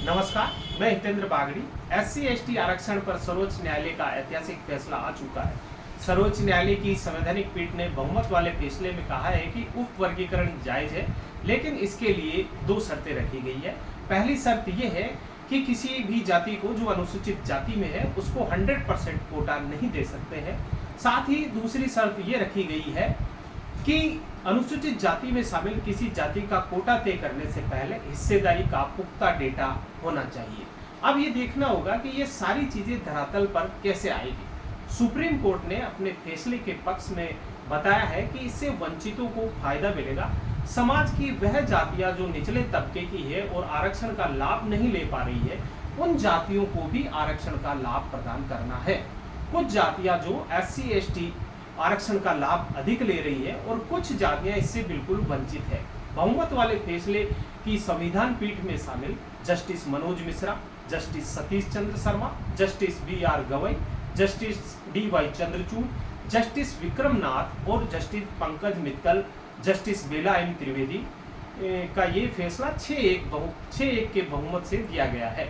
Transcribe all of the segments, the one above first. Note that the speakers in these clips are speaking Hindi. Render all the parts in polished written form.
नमस्कार, मैं हितेंद्र बागड़ी। एससी एसटी आरक्षण पर सर्वोच्च न्यायालय का ऐतिहासिक फैसला आ चुका है। सर्वोच्च न्यायालय की संवैधानिक पीठ ने बहुमत वाले फैसले में कहा है कि उप वर्गीकरण जायज है, लेकिन इसके लिए दो शर्तें रखी गई है। पहली शर्त यह है कि किसी भी जाति को जो अनुसूचित जाति में है उसको 100% कोटा नहीं दे सकते हैं। साथ ही दूसरी शर्त ये रखी गई है कि अनुसूचित जाति में शामिल किसी जाति का कोटा तय करने से पहले हिस्सेदारी का पुख्ता डेटा होना चाहिए। अब ये देखना होगा कि ये सारी चीजें धरातल पर कैसे आएगी। सुप्रीम कोर्ट ने अपने फैसले के पक्ष में बताया है कि इससे वंचितों को फायदा मिलेगा। समाज की वह जातियां जो निचले तबके की है और आरक्षण का लाभ नहीं ले पा रही है, उन जातियों को भी आरक्षण का लाभ प्रदान करना है। कुछ जातियां जो SC ST आरक्षण का लाभ अधिक ले रही है और कुछ जातियां इससे बिल्कुल वंचित है। बहुमत वाले फैसले की संविधान पीठ में शामिल justice Manoj Mishra, justice Satish Chandra Sharma, justice BR Gavai, justice DY Chandrachud, justice Vikram Nath और justice Pankaj Mittal, justice Bela M Trivedi का ये फैसला 6-1 के बहुमत से दिया गया है।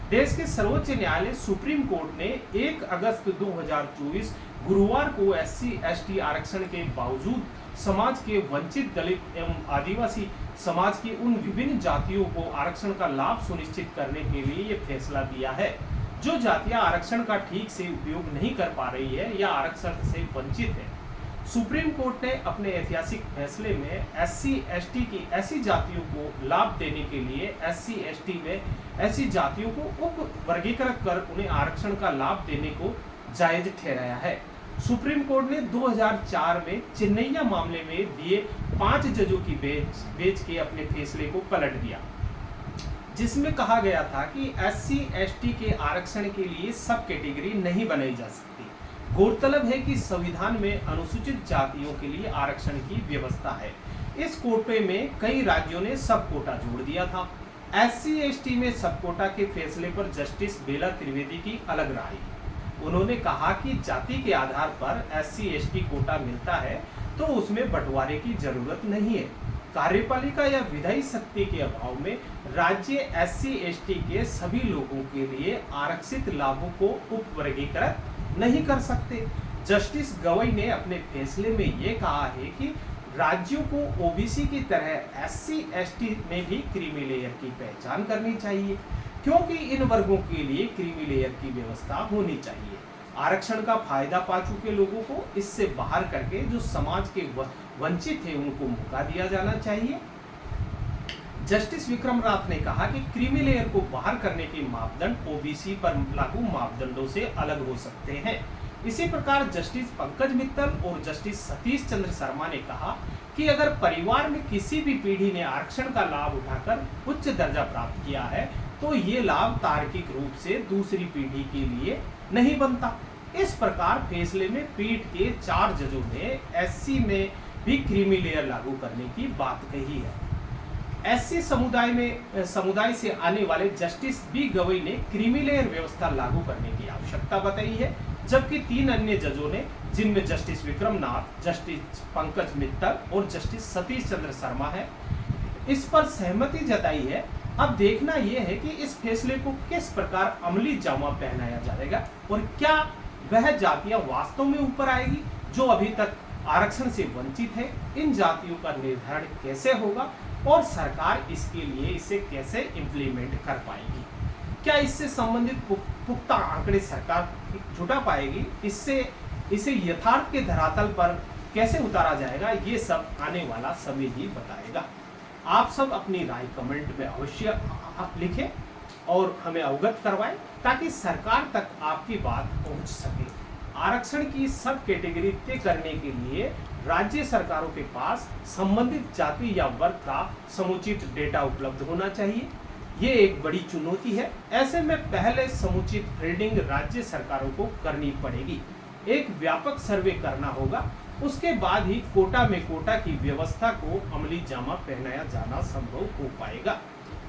देश के सर्वोच्च न्यायालय सुप्रीम कोर्ट ने 1 अगस्त 2024 गुरुवार को SC ST आरक्षण के बावजूद समाज के वंचित दलित एवं आदिवासी समाज की उन विभिन्न जातियों को आरक्षण का लाभ सुनिश्चित करने के लिए ये फैसला दिया है। जो जातियां आरक्षण का ठीक से उपयोग नहीं कर पा रही है या आरक्षण से वंचित है, सुप्रीम कोर्ट ने अपने ऐतिहासिक फैसले में SC ST की ऐसी जातियों को लाभ देने के लिए SC ST में ऐसी जातियों को उप वर्गीकृत कर उन्हें आरक्षण का लाभ देने को जायज ठहराया है। सुप्रीम कोर्ट ने 2004 में चिन्नैया मामले में दिए 5 जजों की बेंच के अपने फैसले को पलट दिया, जिसमें कहा गया था कि SC ST के आरक्षण के लिए सब कैटेगरी नहीं बनाई जा सकती। गौरतलब है कि संविधान में अनुसूचित जातियों के लिए आरक्षण की व्यवस्था है। इस कोटे में कई राज्यों ने सब कोटा जोड़ दिया था। SC ST में सब कोटा के फैसले पर जस्टिस बेला त्रिवेदी की अलग राय। उन्होंने कहा कि जाति के आधार पर SC ST कोटा मिलता है तो उसमें बंटवारे की जरूरत नहीं है। कार्यपालिका या विधायी शक्ति के अभाव में राज्य SC ST के सभी लोगों के लिए आरक्षित लाभों को उप वर्गीकृत नहीं कर सकते। जस्टिस गवई ने अपने फैसले में ये कहा है कि राज्यों को OBC की तरह SC ST में भी क्रीमी लेयर की पहचान करनी चाहिए, क्योंकि इन वर्गों के लिए क्रीमी लेयर की व्यवस्था होनी चाहिए। आरक्षण का फायदा पा चुके लोगों को इससे बाहर करके जो समाज के वंचित है उनको मौका दिया जाना चाहिए। जस्टिस विक्रम नाथ ने कहा कि क्रीमी लेयर को बाहर करने के मापदंड OBC पर लागू मापदंडों से अलग हो सकते हैं। इसी प्रकार जस्टिस पंकज मित्तल और जस्टिस सतीश चंद्र शर्मा ने कहा कि अगर परिवार में किसी भी पीढ़ी ने आरक्षण का लाभ उठाकर उच्च दर्जा प्राप्त किया है तो ये लाभ तार्किक रूप से दूसरी पीढ़ी के लिए नहीं बनता। इस प्रकार फैसले में पीठ के 4 जजों ने SC में भी क्रीमी लेयर लागू करने की बात कही है। SC समुदाय से आने वाले जस्टिस B गवई ने क्रीमी लेयर व्यवस्था लागू करने की आवश्यकता बताई है, जबकि 3 अन्य जजों ने, जिनमें जस्टिस विक्रम नाथ, जस्टिस पंकज मित्तल और जस्टिस सतीश चंद्र शर्मा है, इस पर सहमति जताई है। अब देखना यह है कि इस फैसले को किस प्रकार अमली जामा पहनाया जाएगा और क्या वह जातियां वास्तव में ऊपर आएगी जो अभी तक आरक्षण से वंचित है। इन जातियों का निर्धारण कैसे होगा और सरकार इसके लिए इसे कैसे इम्प्लीमेंट कर पाएगी। क्या इससे संबंधित पुख्ता आंकड़े सरकार जुटा पाएगी, इसे यथार्थ के धरातल पर कैसे उतारा जाएगा, ये सब आने वाला समय ही बताएगा। आप सब अपनी राय कमेंट में अवश्य लिखें और हमें अवगत करवाएं ताकि सरकार तक आपकी बात पहुंच सके। आरक्षण की सब कैटेगरी तय करने के लिए राज्य सरकारों के पास संबंधित जाति या वर्ग का समुचित डेटा उपलब्ध होना चाहिए। ये एक बड़ी चुनौती है। ऐसे में पहले समुचित फील्डिंग राज्य सरकारों को करनी पड़ेगी। एक व्यापक सर्वे करना होगा, उसके बाद ही कोटा में कोटा की व्यवस्था को अमली जामा पहनाया जाना संभव हो पाएगा।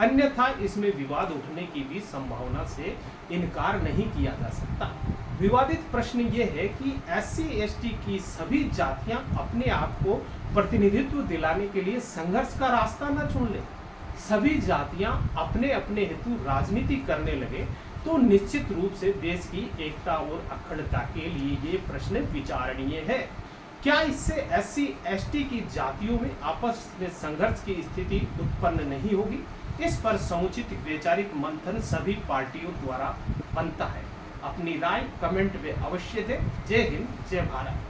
अन्यथा इसमें विवाद उठने की भी संभावना से इनकार नहीं किया जा सकता। विवादित प्रश्न ये है कि SC ST की सभी जातियां अपने आप को प्रतिनिधित्व दिलाने के लिए संघर्ष का रास्ता न चुन ले। सभी जातियां अपने अपने हेतु राजनीति करने लगे तो निश्चित रूप से देश की एकता और अखंडता के लिए ये प्रश्न विचारणीय है। क्या इससे एससी एसटी की जातियों में आपस में संघर्ष की स्थिति उत्पन्न नहीं होगी? इस पर समुचित वैचारिक मंथन सभी पार्टियों द्वारा बनता है। अपनी राय कमेंट में अवश्य दें। जय हिंद, जय भारत।